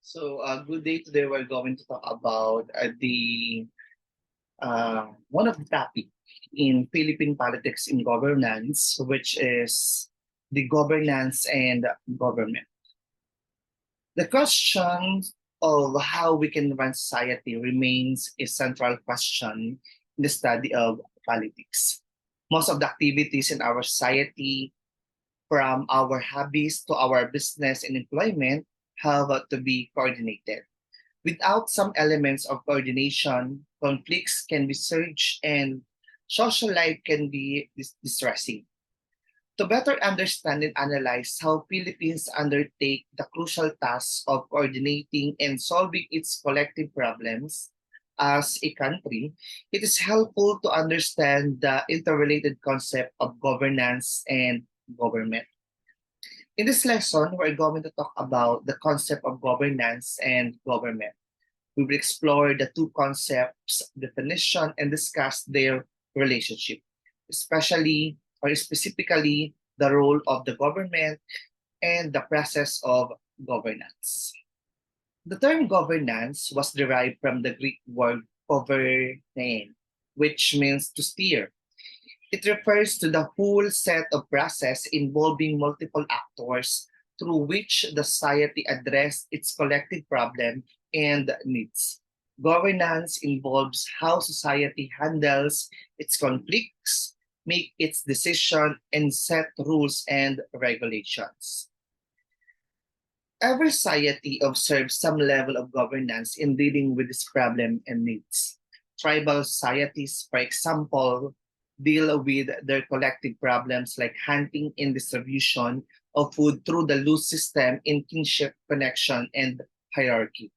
Good day. Today we're going to talk about the one of the topic in Philippine politics in governance, which is the governance and government. The question of how we can run society remains a central question in the study of politics. Most of the activities in our society, from our hobbies to our business and employment, have to be coordinated. Without some elements of coordination, conflicts can be surged and social life can be distressing. To better understand and analyze how Philippines undertake the crucial task of coordinating and solving its collective problems as a country, it is helpful to understand the interrelated concept of governance and government. In this lesson, we're going to talk about the concept of governance and government. We will explore the two concepts, definition, and discuss their relationship, especially or specifically the role of the government and the process of governance. The term governance was derived from the Greek word governein, which means to steer. It refers to the whole set of process involving multiple actors through which the society address its collective problem and needs. Governance involves how society handles its conflicts, make its decision, and set rules and regulations. Every society observes some level of governance in dealing with this problem and needs. Tribal societies, for example, deal with their collective problems like hunting and distribution of food through the loose system in kinship, connection, and hierarchy.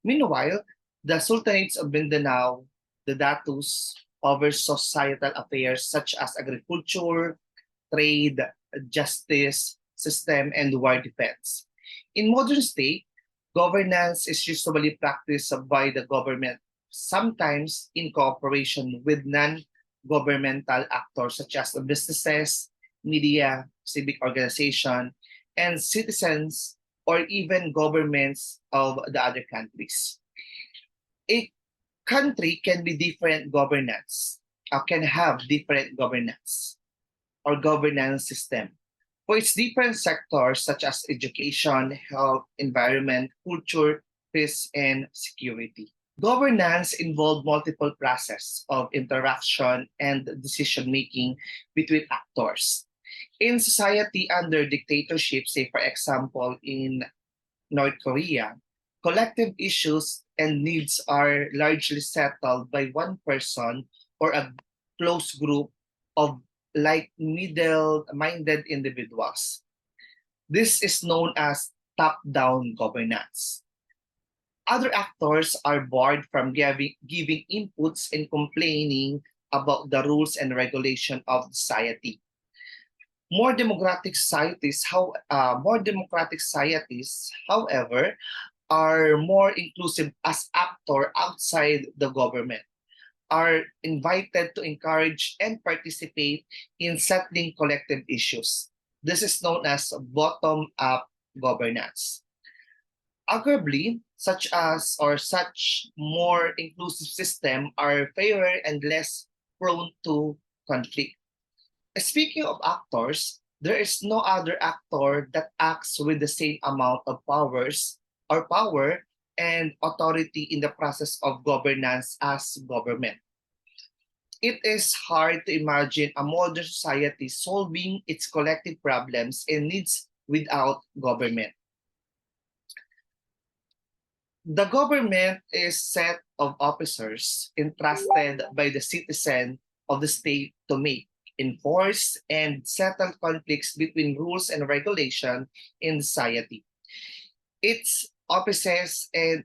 Meanwhile, the sultanates of Mindanao, the datus, oversaw societal affairs such as agriculture, trade, justice system, and war defense. In modern state, governance is usually practiced by the government, sometimes in cooperation with non-governmental actors such as businesses, media, civic organization, and citizens or even governments of the other countries. A country can be different governance, or can have different governance or governance system for its different sectors such as education, health, environment, culture, peace, and security. Governance involves multiple processes of interaction and decision-making between actors. In society under dictatorship, say for example in North Korea, collective issues and needs are largely settled by one person or a close group of like middle-minded individuals. This is known as top-down governance. Other actors are barred from giving inputs and complaining about the rules and regulation of society. More democratic societies, however, are more inclusive as actor outside the government, are invited to encourage and participate in settling collective issues. This is known as bottom-up governance. Arguably, such more inclusive system are fairer and less prone to conflict. Speaking of actors, there is no other actor that acts with the same amount of power and authority in the process of governance as government. It is hard to imagine a modern society solving its collective problems and needs without government. The government is a set of officers entrusted by the citizen of the state to make, enforce, and settle conflicts between rules and regulation in society. Its offices and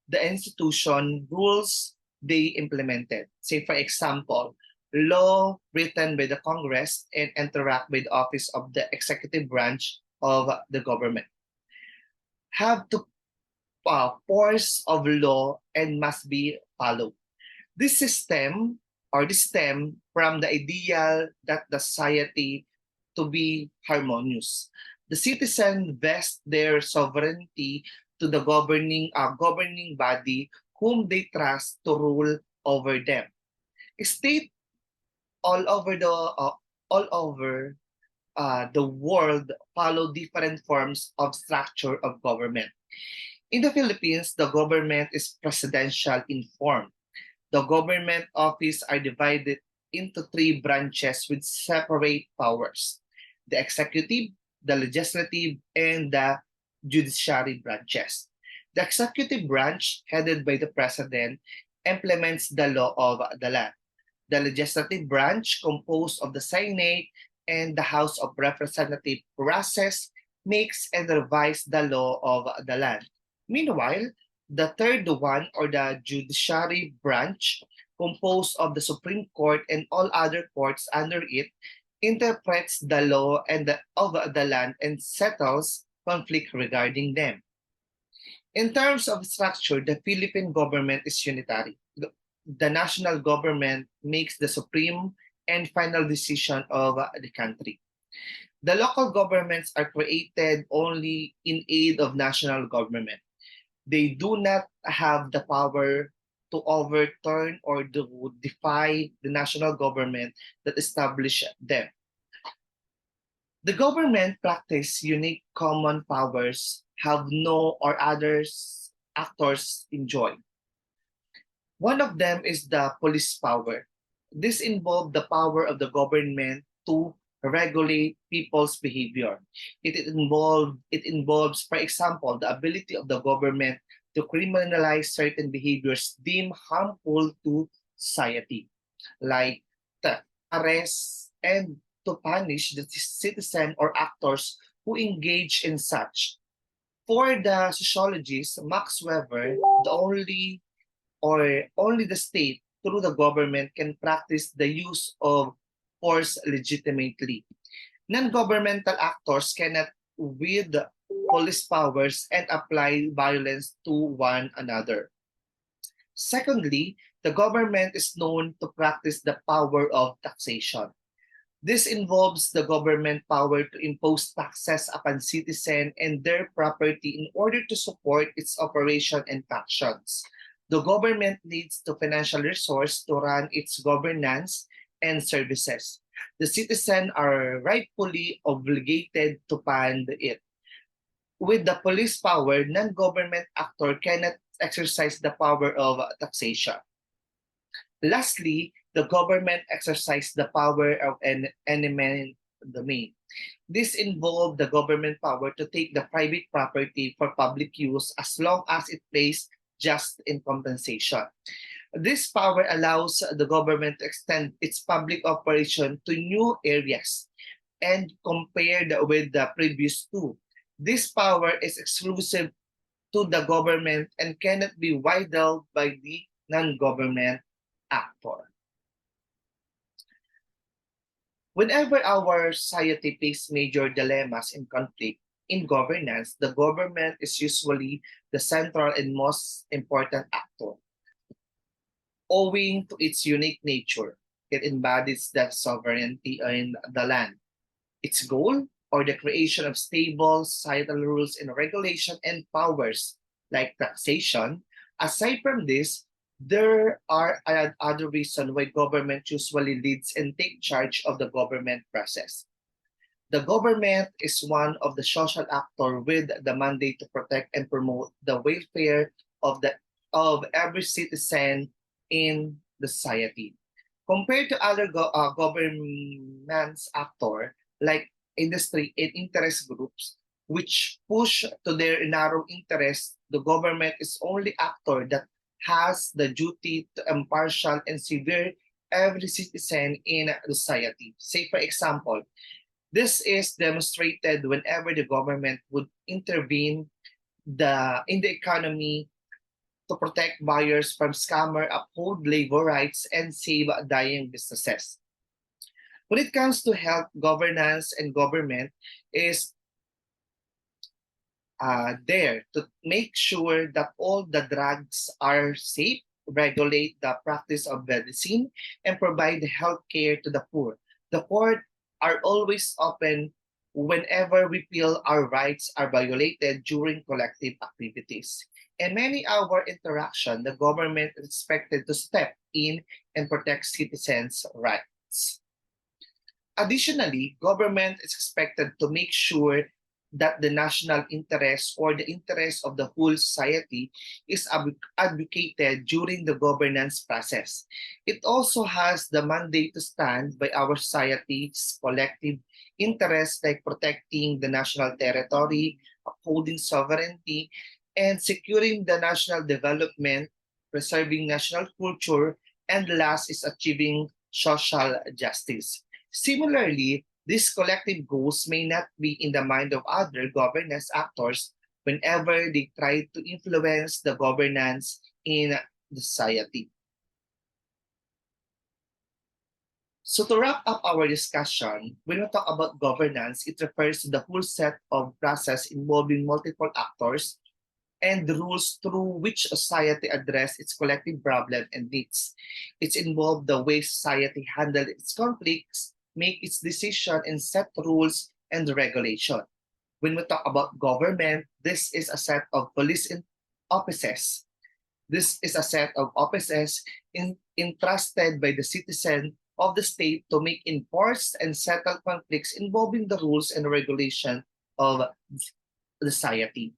the institution rules they implemented. Say, for example, law written by the Congress and interact with the office of the executive branch of the government have to force of law and must be followed. This stem from the ideal that the society to be harmonious. The citizen vest their sovereignty to the governing body whom they trust to rule over them. State all over the world follow different forms of structure of government. In the Philippines, the government is presidential in form. The government office are divided into three branches with separate powers: the executive, the legislative, and the judiciary branches. The executive branch, headed by the president, implements the law of the land. The legislative branch, composed of the Senate and the House of Representatives, process, makes, and revise the law of the land. Meanwhile, the third one, or the judiciary branch, composed of the Supreme Court and all other courts under it, interprets the law of the land and settles conflict regarding them. In terms of structure, the Philippine government is unitary. The national government makes the supreme and final decision of the country. The local governments are created only in aid of national government. They do not have the power to overturn or to defy the national government that established them. The government practice unique common powers have no or others actors enjoy. One of them is the police power. This involves the power of the government to regulate people's behavior. It involves, for example, the ability of the government to criminalize certain behaviors deemed harmful to society, like theft, arrest, and to punish the citizen or actors who engage in such. For the sociologist Max Weber, only the state through the government can practice the use of force legitimately. Non-governmental actors cannot wield police powers and apply violence to one another. Secondly, the government is known to practice the power of taxation. This involves the government power to impose taxes upon citizens and their property in order to support its operation and functions. The government needs the financial resource to run its governance and services. The citizens are rightfully obligated to fund it. With the police power, non-government actor cannot exercise the power of taxation. Lastly, the government exercises the power of an eminent domain. This involves the government power to take the private property for public use as long as it pays just in compensation. This power allows the government to extend its public operation to new areas and compared with the previous two. This power is exclusive to the government and cannot be wielded by the non-government actor. Whenever our society faces major dilemmas and conflict in governance, the government is usually the central and most important actor. Owing to its unique nature, it embodies the sovereignty in the land. Its goal, or the creation of stable societal rules and regulation and powers like taxation. Aside from this, there are other reasons why government usually leads and take charge of the government process. The government is one of the social actors with the mandate to protect and promote the welfare of every citizen in the society. Compared to other government's actor like industry and interest groups, which push to their narrow interests, the government is only actor that has the duty to impartial and severe every citizen in the society. Say, for example, this is demonstrated whenever the government would intervene in the economy to protect buyers from scammer, uphold labor rights, and save dying businesses. When it comes to health, governance, and government is there to make sure that all the drugs are safe, regulate the practice of medicine, and provide health care to the poor. The court are always open whenever we feel our rights are violated during collective activities. In many our interaction, the government is expected to step in and protect citizens' rights. Additionally, government is expected to make sure that the national interest or the interest of the whole society is advocated during the governance process. It also has the mandate to stand by our society's collective interests like protecting the national territory, upholding sovereignty, and securing the national development, preserving national culture, and last is achieving social justice. Similarly, these collective goals may not be in the mind of other governance actors whenever they try to influence the governance in the society. So to wrap up our discussion, when we talk about governance, it refers to the whole set of process involving multiple actors and the rules through which society address its collective problem and needs. It's involved the way society handle its conflicts, make its decision, and set rules and regulation. When we talk about government, this is a set of police offices. This is a set of offices entrusted by the citizen of the state to make enforce and settle conflicts involving the rules and regulation of society.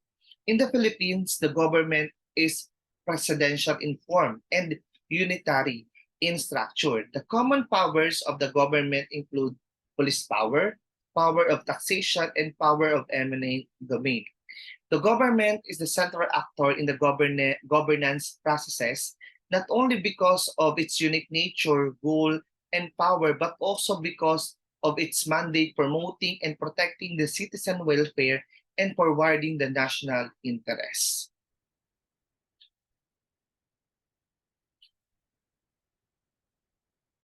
In the Philippines, the government is presidential in form and unitary in structure. The common powers of the government include police power, power of taxation, and power of eminent domain. The government is the central actor in the governance processes, not only because of its unique nature, goal, and power, but also because of its mandate promoting and protecting the citizen welfare and forwarding the national interests.